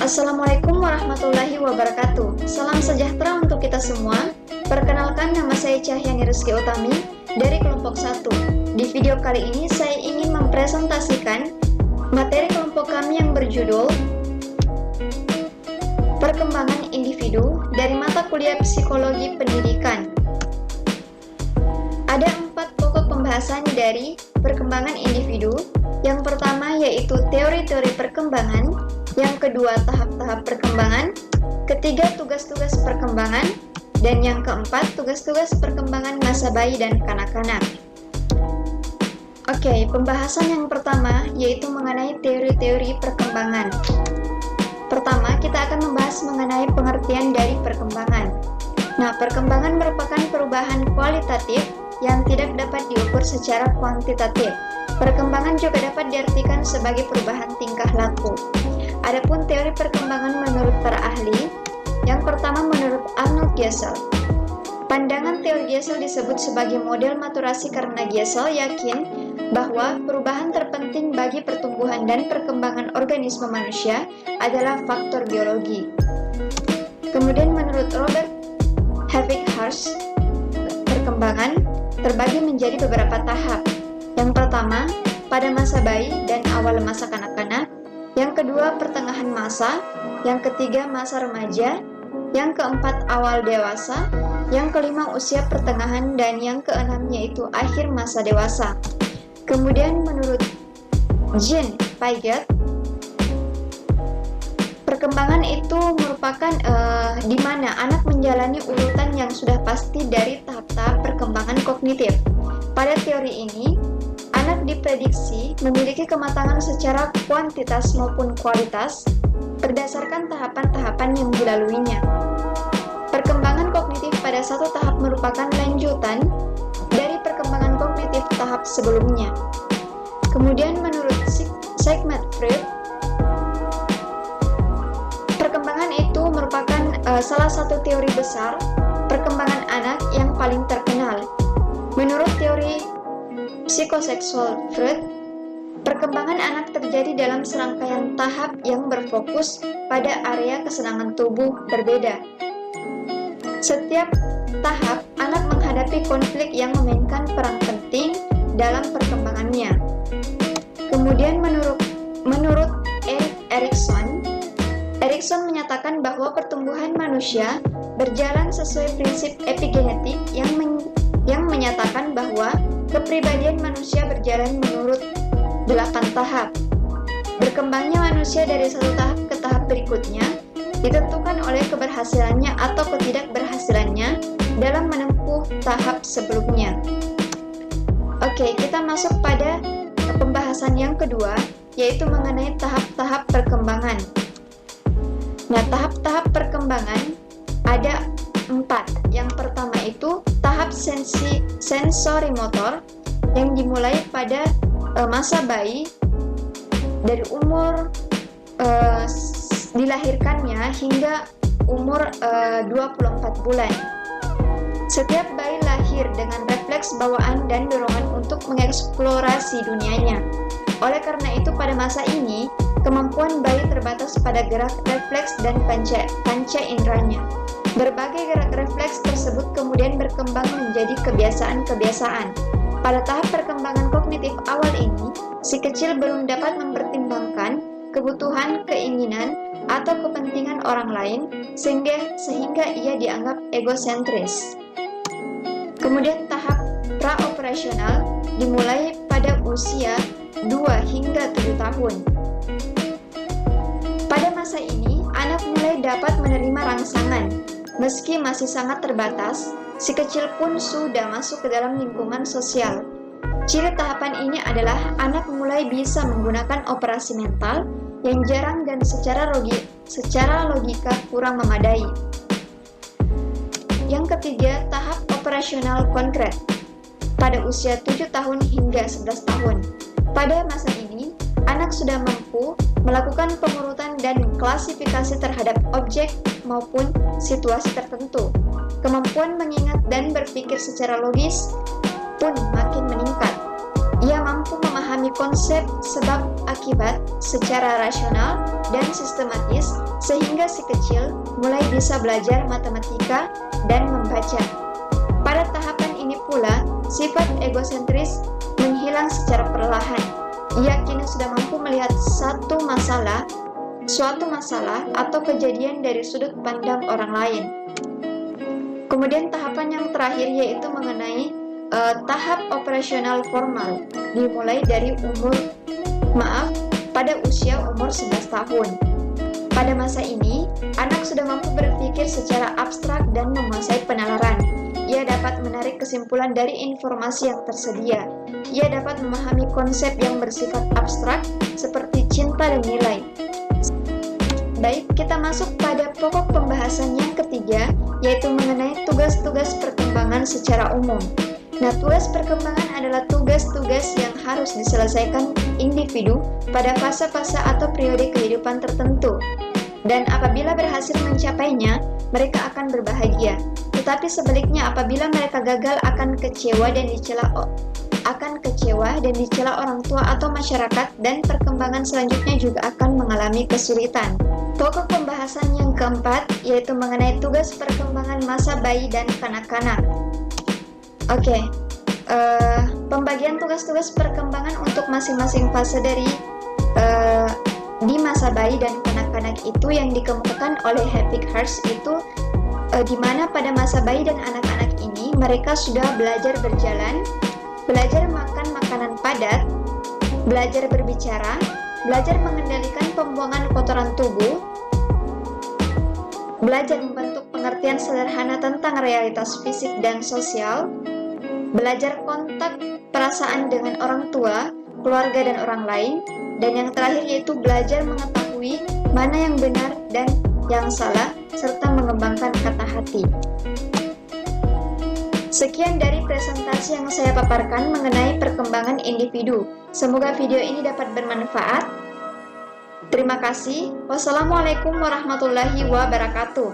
Assalamualaikum warahmatullahi wabarakatuh. Salam sejahtera untuk kita semua. Perkenalkan, nama saya Cahyani Rizky Utami dari kelompok 1. Di video kali ini saya ingin mempresentasikan materi kelompok kami yang berjudul Perkembangan Individu dari mata kuliah Psikologi Pendidikan. Ada 4 pokok pembahasan dari perkembangan individu. Yang pertama yaitu teori-teori perkembangan, yang kedua tahap-tahap perkembangan, ketiga tugas-tugas perkembangan, dan yang keempat tugas-tugas perkembangan masa bayi dan kanak-kanak. Oke, pembahasan yang pertama yaitu mengenai teori-teori perkembangan. Pertama, kita akan membahas mengenai pengertian dari perkembangan. Nah, perkembangan merupakan perubahan kualitatif yang tidak dapat diukur secara kuantitatif. Perkembangan juga dapat diartikan sebagai perubahan tingkah laku. Adapun teori perkembangan menurut para ahli, yang pertama menurut Arnold Geisel. Pandangan teori Geisel disebut sebagai model maturasi karena Geisel yakin bahwa perubahan terpenting bagi pertumbuhan dan perkembangan organisme manusia adalah faktor biologi. Kemudian menurut Robert Havik-Hurst, perkembangan terbagi menjadi beberapa tahap. Yang pertama, pada masa bayi dan awal masa kanak-kanak. Yang kedua, pertengahan masa. Yang ketiga, masa remaja. Yang keempat, awal dewasa. Yang kelima, usia pertengahan. Dan yang keenam, yaitu akhir masa dewasa. Kemudian menurut Jean Piaget, perkembangan itu merupakan di mana anak menjalani urutan yang sudah pasti dari tahap-tahap perkembangan kognitif. Pada teori ini, anak diprediksi memiliki kematangan secara kuantitas maupun kualitas berdasarkan tahapan-tahapan yang dilaluinya. Perkembangan kognitif pada satu tahap merupakan lanjutan dari perkembangan kognitif tahap sebelumnya. Kemudian menurut Sigmund Freud, perkembangan itu merupakan salah satu teori besar perkembangan anak yang paling terkenal. Menurut teori psikoseksual Freud, perkembangan anak terjadi dalam serangkaian tahap yang berfokus pada area kesenangan tubuh berbeda. Setiap tahap, anak menghadapi konflik yang memainkan peran penting dalam perkembangannya. Kemudian menurut Erikson menyatakan bahwa pertumbuhan manusia berjalan sesuai prinsip epigenetik yang menyatakan bahwa kepribadian manusia berjalan menurut 8 tahap. Berkembangnya manusia dari satu tahap ke tahap berikutnya ditentukan oleh keberhasilannya atau ketidakberhasilannya dalam menempuh tahap sebelumnya. Oke, kita masuk pada pembahasan yang kedua, yaitu mengenai tahap-tahap perkembangan. Nah, tahap-tahap perkembangan ada 4. Yang pertama itu tahap sensori motor yang dimulai pada masa bayi dari umur dilahirkannya hingga umur 24 bulan. Setiap bayi lahir dengan refleks bawaan dan dorongan untuk mengeksplorasi dunianya. Oleh karena itu, pada masa ini, kemampuan bayi terbatas pada gerak refleks dan panca inderanya. Berbagai gerak refleks tersebut kemudian berkembang menjadi kebiasaan-kebiasaan. Pada tahap perkembangan kognitif awal ini, si kecil belum dapat mempertimbangkan kebutuhan, keinginan, atau kepentingan orang lain, sehingga ia dianggap egosentris. Kemudian tahap praoperasional dimulai pada usia 2 hingga 7 tahun. Pada masa ini, anak mulai dapat menerima rangsangan. Meski masih sangat terbatas, si kecil pun sudah masuk ke dalam lingkungan sosial. Ciri tahapan ini adalah anak mulai bisa menggunakan operasi mental yang jarang dan secara logika kurang memadai. Yang ketiga, tahap operasional konkret pada usia 7 tahun hingga 11 tahun. Pada masa ini, anak sudah mampu melakukan pengurutan dan klasifikasi terhadap objek maupun situasi tertentu. Kemampuan mengingat dan berpikir secara logis pun makin meningkat. Ia mampu memahami konsep sebab akibat secara rasional dan sistematis sehingga si kecil mulai bisa belajar matematika dan membaca. Pada tahapan ini pula, sifat egosentris menghilang secara perlahan. Ia kini sudah mampu melihat suatu masalah atau kejadian dari sudut pandang orang lain. Kemudian tahapan yang terakhir yaitu mengenai tahap operasional formal, dimulai dari pada usia umur 11 tahun. Pada masa ini, anak sudah mampu berpikir secara abstrak dan menguasai penalaran. Ia dapat menarik kesimpulan dari informasi yang tersedia. Ia dapat memahami konsep yang bersifat abstrak seperti cinta dan nilai. Baik, kita masuk pada pokok pembahasan yang ketiga, yaitu mengenai tugas-tugas perkembangan secara umum. Nah, tugas perkembangan adalah tugas-tugas yang harus diselesaikan individu pada fase-fase atau periode kehidupan tertentu. Dan apabila berhasil mencapainya, mereka akan berbahagia. Tetapi sebaliknya, apabila mereka gagal akan kecewa dan dicela orang tua atau masyarakat, dan perkembangan selanjutnya juga akan mengalami kesulitan. Pokok pembahasan yang keempat yaitu mengenai tugas perkembangan masa bayi dan kanak-kanak. Oke, pembagian tugas-tugas perkembangan untuk masing-masing fase di masa bayi dan kanak-kanak itu yang dikemukakan oleh Hedwig Hirsch itu di mana pada masa bayi dan anak-anak ini mereka sudah belajar berjalan, belajar makan makanan padat, belajar berbicara, belajar mengendalikan pembuangan kotoran tubuh, belajar membentuk pengertian sederhana tentang realitas fisik dan sosial, belajar kontak perasaan dengan orang tua, keluarga, dan orang lain, dan yang terakhir yaitu belajar mengetahui mana yang benar dan yang salah, serta mengembangkan kata hati. Sekian dari presentasi yang saya paparkan mengenai perkembangan individu. Semoga video ini dapat bermanfaat. Terima kasih. Wassalamualaikum warahmatullahi wabarakatuh.